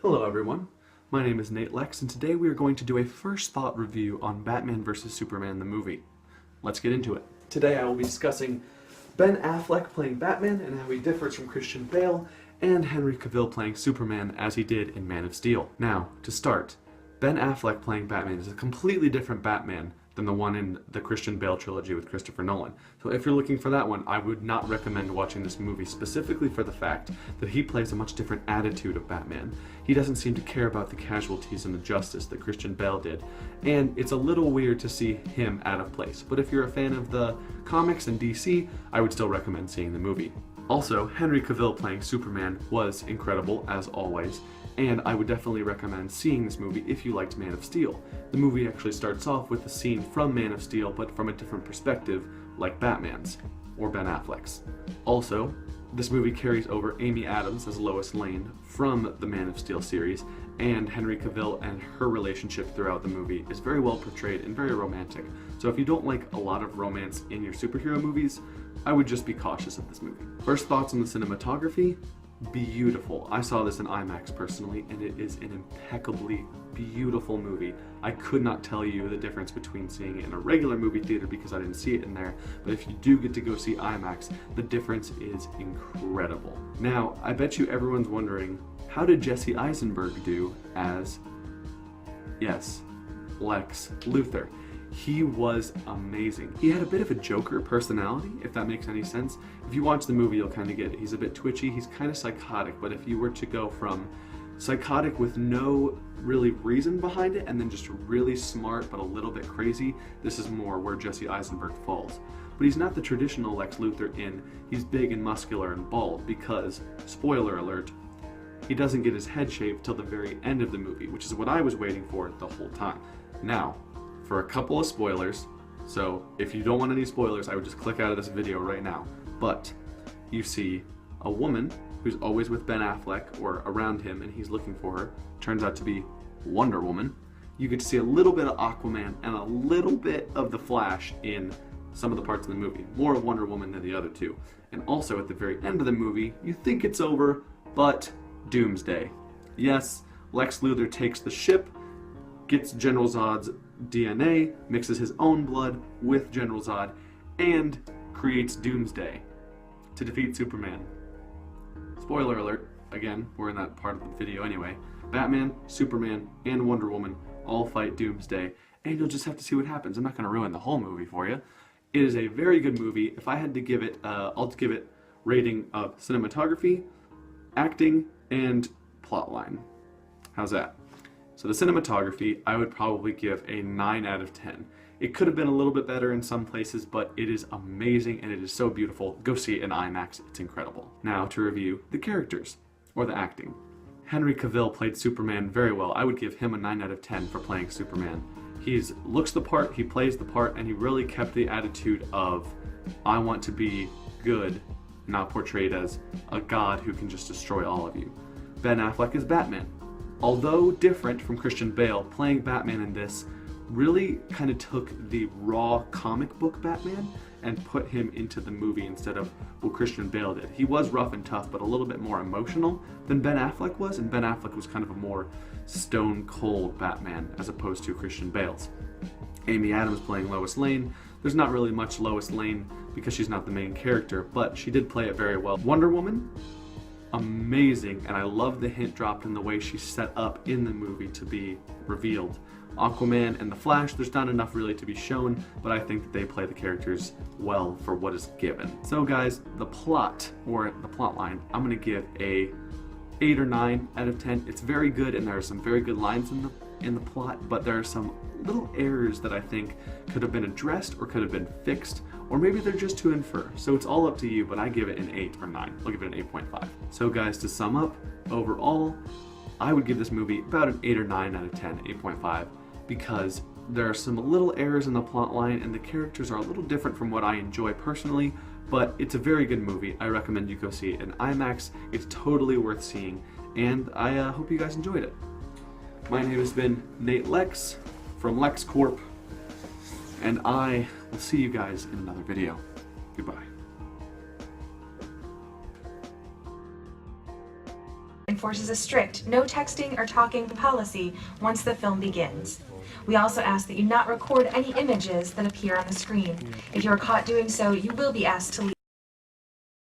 Hello everyone, my name is Nate Lex and today we are going to do a first thought review on Batman vs Superman the movie. Let's get into it. Today I will be discussing Ben Affleck playing Batman and how he differs from Christian Bale, and Henry Cavill playing Superman as he did in Man of Steel. Now, to start, Ben Affleck playing Batman is a completely different Batman than the one in the Christian Bale trilogy with Christopher Nolan. So if you're looking for that one, I would not recommend watching this movie, specifically for the fact that he plays a much different attitude of Batman. He doesn't seem to care about the casualties and the justice that Christian Bale did, and it's a little weird to see him out of place. But if you're a fan of the comics and DC, I would still recommend seeing the movie. Also, Henry Cavill playing Superman was incredible, as always, and I would definitely recommend seeing this movie if you liked Man of Steel. The movie actually starts off with a scene from Man of Steel, but from a different perspective, like Batman's, or Ben Affleck's. Also, this movie carries over Amy Adams as Lois Lane from the Man of Steel series, and Henry Cavill and her relationship throughout the movie is very well portrayed and very romantic. So if you don't like a lot of romance in your superhero movies, I would just be cautious of this movie. First thoughts on the cinematography? Beautiful. I saw this in IMAX personally, and it is an impeccably beautiful movie. I could not tell you the difference between seeing it in a regular movie theater because I didn't see it in there, but if you do get to go see IMAX, the difference is incredible. Now, I bet you everyone's wondering, how did Jesse Eisenberg do as, yes, Lex Luthor? He was amazing. He had a bit of a Joker personality, if that makes any sense. If you watch the movie, you'll kind of get it. He's a bit twitchy, he's kind of psychotic, but if you were to go from psychotic with no really reason behind it, and then just really smart but a little bit crazy, this is more where Jesse Eisenberg falls. But he's not the traditional Lex Luthor in he's big and muscular and bald, because, spoiler alert, he doesn't get his head shaved till the very end of the movie, which is what I was waiting for the whole time. Now, for a couple of spoilers, so if you don't want any spoilers, I would just click out of this video right now. But you see a woman who's always with Ben Affleck or around him, and he's looking for her, turns out to be Wonder Woman. You get to see a little bit of Aquaman and a little bit of the Flash in some of the parts of the movie, more of Wonder Woman than the other two. And also at the very end of the movie, you think it's over, but Doomsday. Yes, Lex Luthor takes the ship, gets General Zod's DNA, mixes his own blood with General Zod, and creates Doomsday to defeat Superman. Spoiler alert, again, we're in that part of the video anyway. Batman, Superman, and Wonder Woman all fight Doomsday, and you'll just have to see what happens. I'm not going to ruin the whole movie for you. It is a very good movie. If I had to give it, I'll give it rating of cinematography, acting, and plotline. How's that? So the cinematography, I would probably give a 9 out of 10. It could have been a little bit better in some places, but it is amazing and it is so beautiful. Go see it in IMAX, it's incredible. Now to review the characters, or the acting. Henry Cavill played Superman very well. I would give him a 9 out of 10 for playing Superman. He looks the part, he plays the part, and he really kept the attitude of, I want to be good, not portrayed as a god who can just destroy all of you. Ben Affleck is Batman. Although different from Christian Bale, playing Batman in this really kind of took the raw comic book Batman and put him into the movie instead of what Christian Bale did. He was rough and tough, but a little bit more emotional than Ben Affleck was, and Ben Affleck was kind of a more stone cold Batman as opposed to Christian Bale's. Amy Adams playing Lois Lane. There's not really much Lois Lane because she's not the main character, but she did play it very well. Wonder Woman, amazing, and I love the hint dropped in the way she's set up in the movie to be revealed. Aquaman and the Flash, there's not enough really to be shown, but I think that they play the characters well for what is given. So guys, the plot, or the plot line, I'm gonna give a 8 or 9 out of 10. It's very good, and there are some very good lines in the plot, but there are some little errors that I think could have been addressed or could have been fixed, or maybe they're just to infer. So it's all up to you, but I give it an 8 or 9. I'll give it an 8.5. So guys, to sum up, overall, I would give this movie about an 8 or 9 out of 10, 8.5, because there are some little errors in the plot line and the characters are a little different from what I enjoy personally, but it's a very good movie. I recommend you go see it in IMAX. It's totally worth seeing, and I hope you guys enjoyed it. My name has been Nate Lex from LexCorp, and I will see you guys in another video. Goodbye. enforces a strict no texting or talking policy once the film begins. We also ask that you not record any images that appear on the screen. If you are caught doing so, you will be asked to leave.